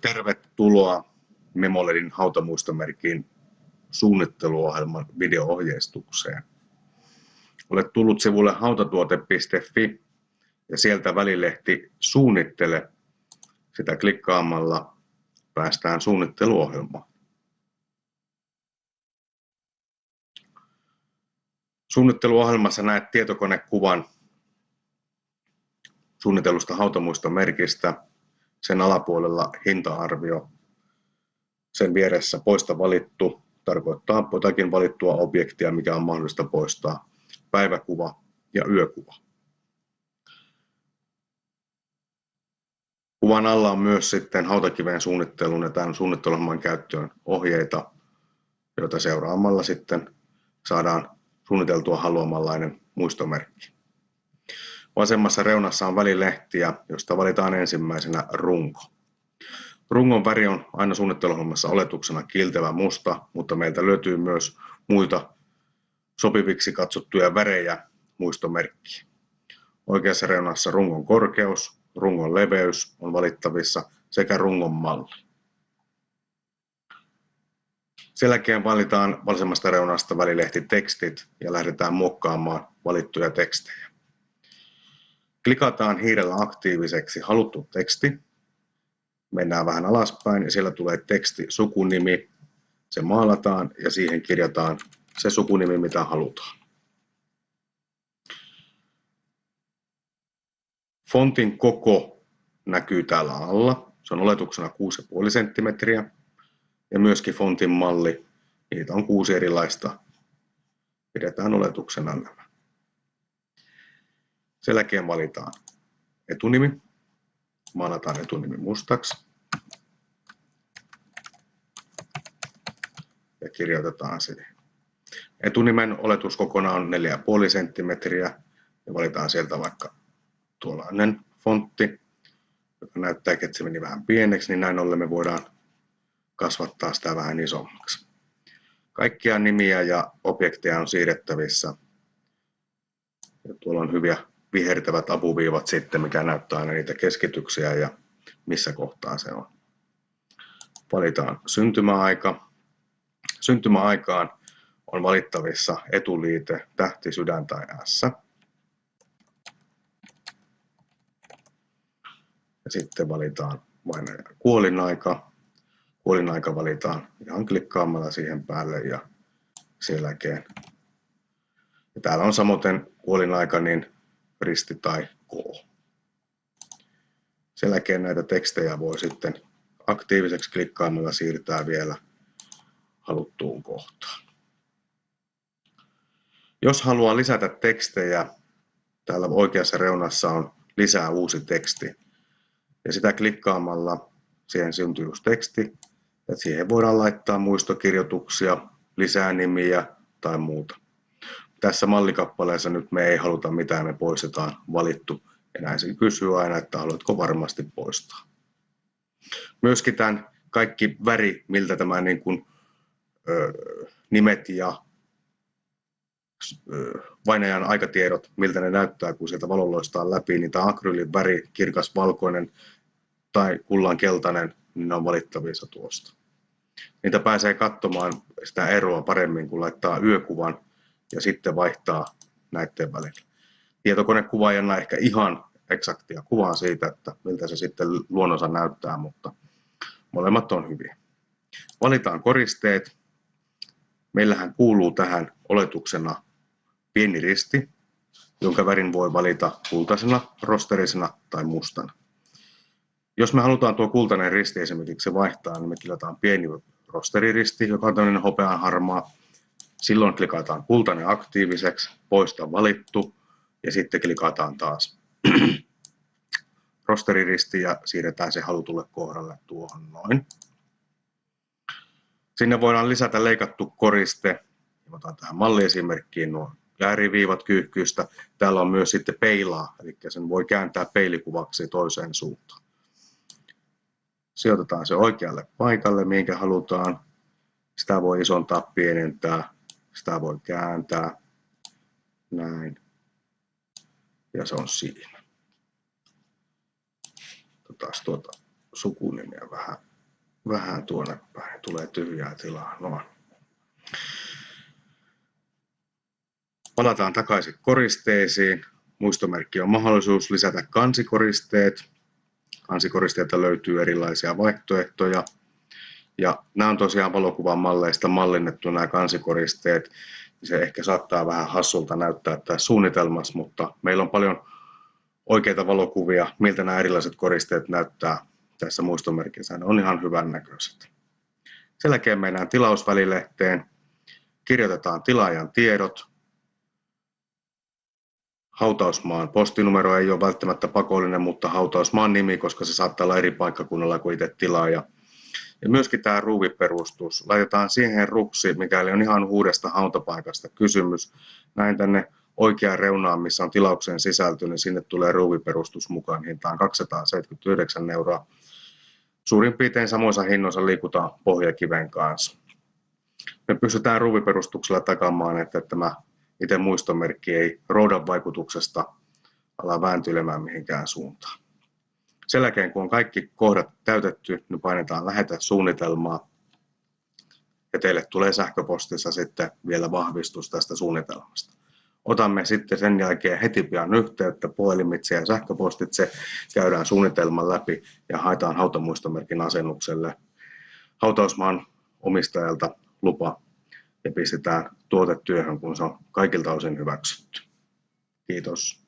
Tervetuloa Memoledin hautamuistomerkin suunnitteluohjelman video-ohjeistukseen. Olet tullut sivulle hautatuote.fi ja sieltä välilehti Suunnittele. Sitä klikkaamalla päästään suunnitteluohjelmaan. Suunnitteluohjelmassa näet tietokonekuvan suunnitellusta hautamuistomerkistä, sen alapuolella hinta-arvio, sen vieressä poista valittu tarkoittaa jotakin valittua objektia, mikä on mahdollista poistaa, päiväkuva ja yökuva. Kuvan alla on myös sitten hautakiven suunnittelun ja tämän suunnitteluohjelman käyttöön ohjeita, joita seuraamalla sitten saadaan suunniteltua haluamanlainen muistomerkki. Vasemmassa reunassa on välilehtiä, josta valitaan ensimmäisenä runko. Rungon väri on aina suunnitteluohjelmassa oletuksena kiiltevä musta, mutta meiltä löytyy myös muita sopiviksi katsottuja värejä muistomerkkiin. Oikeassa reunassa rungon korkeus, rungon leveys on valittavissa sekä rungon malli. Sen jälkeen valitaan vasemmasta reunasta välilehtitekstit ja lähdetään muokkaamaan valittuja tekstejä. Klikataan hiirellä aktiiviseksi haluttu teksti. Mennään vähän alaspäin ja siellä tulee teksti sukunimi. Se maalataan ja siihen kirjataan se sukunimi, mitä halutaan. Fontin koko näkyy täällä alla. Se on oletuksena 6,5 senttimetriä. Ja myöskin fontin malli. Niitä on 6 erilaista. Pidetään oletuksena nämä. Sen jälkeen valitaan etunimi. Maalataan etunimi mustaksi. Ja kirjoitetaan siihen. Etunimen oletuskokona on 4,5 senttimetriä. Ja valitaan sieltä vaikka tuollainen fontti, joka näyttää, että se meni vähän pieneksi, niin näin ollen me voidaan kasvattaa sitä vähän isommaksi. Kaikkia nimiä ja objekteja on siirrettävissä. Ja tuolla on hyviä vihertävät apuviivat sitten, mikä näyttää aina niitä keskityksiä ja missä kohtaa se on. Valitaan syntymäaika. Syntymäaikaan on valittavissa etuliite, tähti, sydän tai S. Ja sitten valitaan vainajan kuolinaika. Kuolinaika valitaan ihan klikkaamalla siihen päälle ja sen jälkeen. Ja täällä on samoin kuolinaika, niin risti tai K. Sen jälkeen näitä tekstejä voi sitten aktiiviseksi klikkaamalla siirtää vielä haluttuun kohtaan. Jos haluaa lisätä tekstejä, täällä oikeassa reunassa on lisää uusi teksti. Ja sitä klikkaamalla siihen syntyy uusi teksti. Ja siihen voidaan laittaa muistokirjoituksia, lisää nimiä tai muuta. Tässä mallikappaleessa nyt me ei haluta mitään, me poistetaan valittu. Ja näin se kysyy aina, että haluatko varmasti poistaa. Myöskin tämän kaikki väri, miltä tämä nimet ja vainajan aikatiedot, miltä ne näyttää, kun sieltä valo loistaa läpi, niin tämä akryylin väri, kirkas valkoinen tai kullankeltainen, niin ne on valittavissa tuosta. Niitä pääsee katsomaan sitä eroa paremmin, kun laittaa yökuvan ja sitten vaihtaa näiden välillä. Tietokonekuvaajana ehkä ihan eksaktia kuvaa siitä, että miltä se sitten luonnossa näyttää, mutta molemmat on hyviä. Valitaan koristeet. Meillähän kuuluu tähän oletuksena pieni risti, jonka värin voi valita kultaisena, rosterisena tai mustana. Jos me halutaan tuo kultainen risti esimerkiksi vaihtaa, niin me klikataan pieni rosteriristi, joka on tämmöinen hopean harmaa. Silloin klikataan kultainen aktiiviseksi, poista valittu ja sitten klikataan taas rosteriristi ja siirretään se halutulle kohdalle tuohon noin. Sinne voidaan lisätä leikattu koriste. Otan tähän malliesimerkkiin nuo ääriviivat kyyhkyistä. Täällä on myös sitten peilaa, eli sen voi kääntää peilikuvaksi toiseen suuntaan. Sijoitetaan se oikealle paikalle, minkä halutaan. Sitä voi isontaa, pienentää. Sitä voi kääntää. Näin. Ja se on siinä. Otetaan tuota sukunimiä vähän tuonne päin. Tulee tyhjää tilaa. Noin. Palataan takaisin koristeisiin. Muistomerkki on mahdollisuus lisätä kansikoristeet. Kansikoristeita löytyy erilaisia vaihtoehtoja. Ja nämä on tosiaan valokuvan malleista mallinnettu nämä kansikoristeet. Se ehkä saattaa vähän hassulta näyttää tässä suunnitelmassa, mutta meillä on paljon oikeita valokuvia, miltä nämä erilaiset koristeet näyttää tässä muistomerkissä. Ne on ihan hyvän näköiset. Sen jälkeen mennään tilausvälilehteen, kirjoitetaan tilaajan tiedot. Hautausmaan postinumero ei ole välttämättä pakollinen, mutta hautausmaan nimi, koska se saattaa olla eri paikkakunnalla kuin itse tilaaja. Ja myöskin tämä ruuviperustus. Laitetaan siihen rupsi, mikäli on ihan uudesta hautapaikasta kysymys. Näin tänne oikeaan reunaan, missä on tilauksen sisältö, niin sinne tulee ruuviperustus mukaan hintaan 279 €. Suurin piirtein samoissa hinnoissa liikutaan pohjakiven kanssa. Me pystytään ruuviperustuksella takaamaan, että tämä itse muistomerkki ei roudan vaikutuksesta ala vääntyilemään mihinkään suuntaan. Sen jälkeen, kun on kaikki kohdat täytetty, niin painetaan lähetä suunnitelmaa ja teille tulee sähköpostissa sitten vielä vahvistus tästä suunnitelmasta. Otamme sitten sen jälkeen heti pian yhteyttä puhelimitse ja sähköpostitse, käydään suunnitelman läpi ja haetaan hautamuistomerkin asennukselle hautausmaan omistajalta lupa ja pistetään tuote työhön, kun se on kaikilta osin hyväksytty. Kiitos.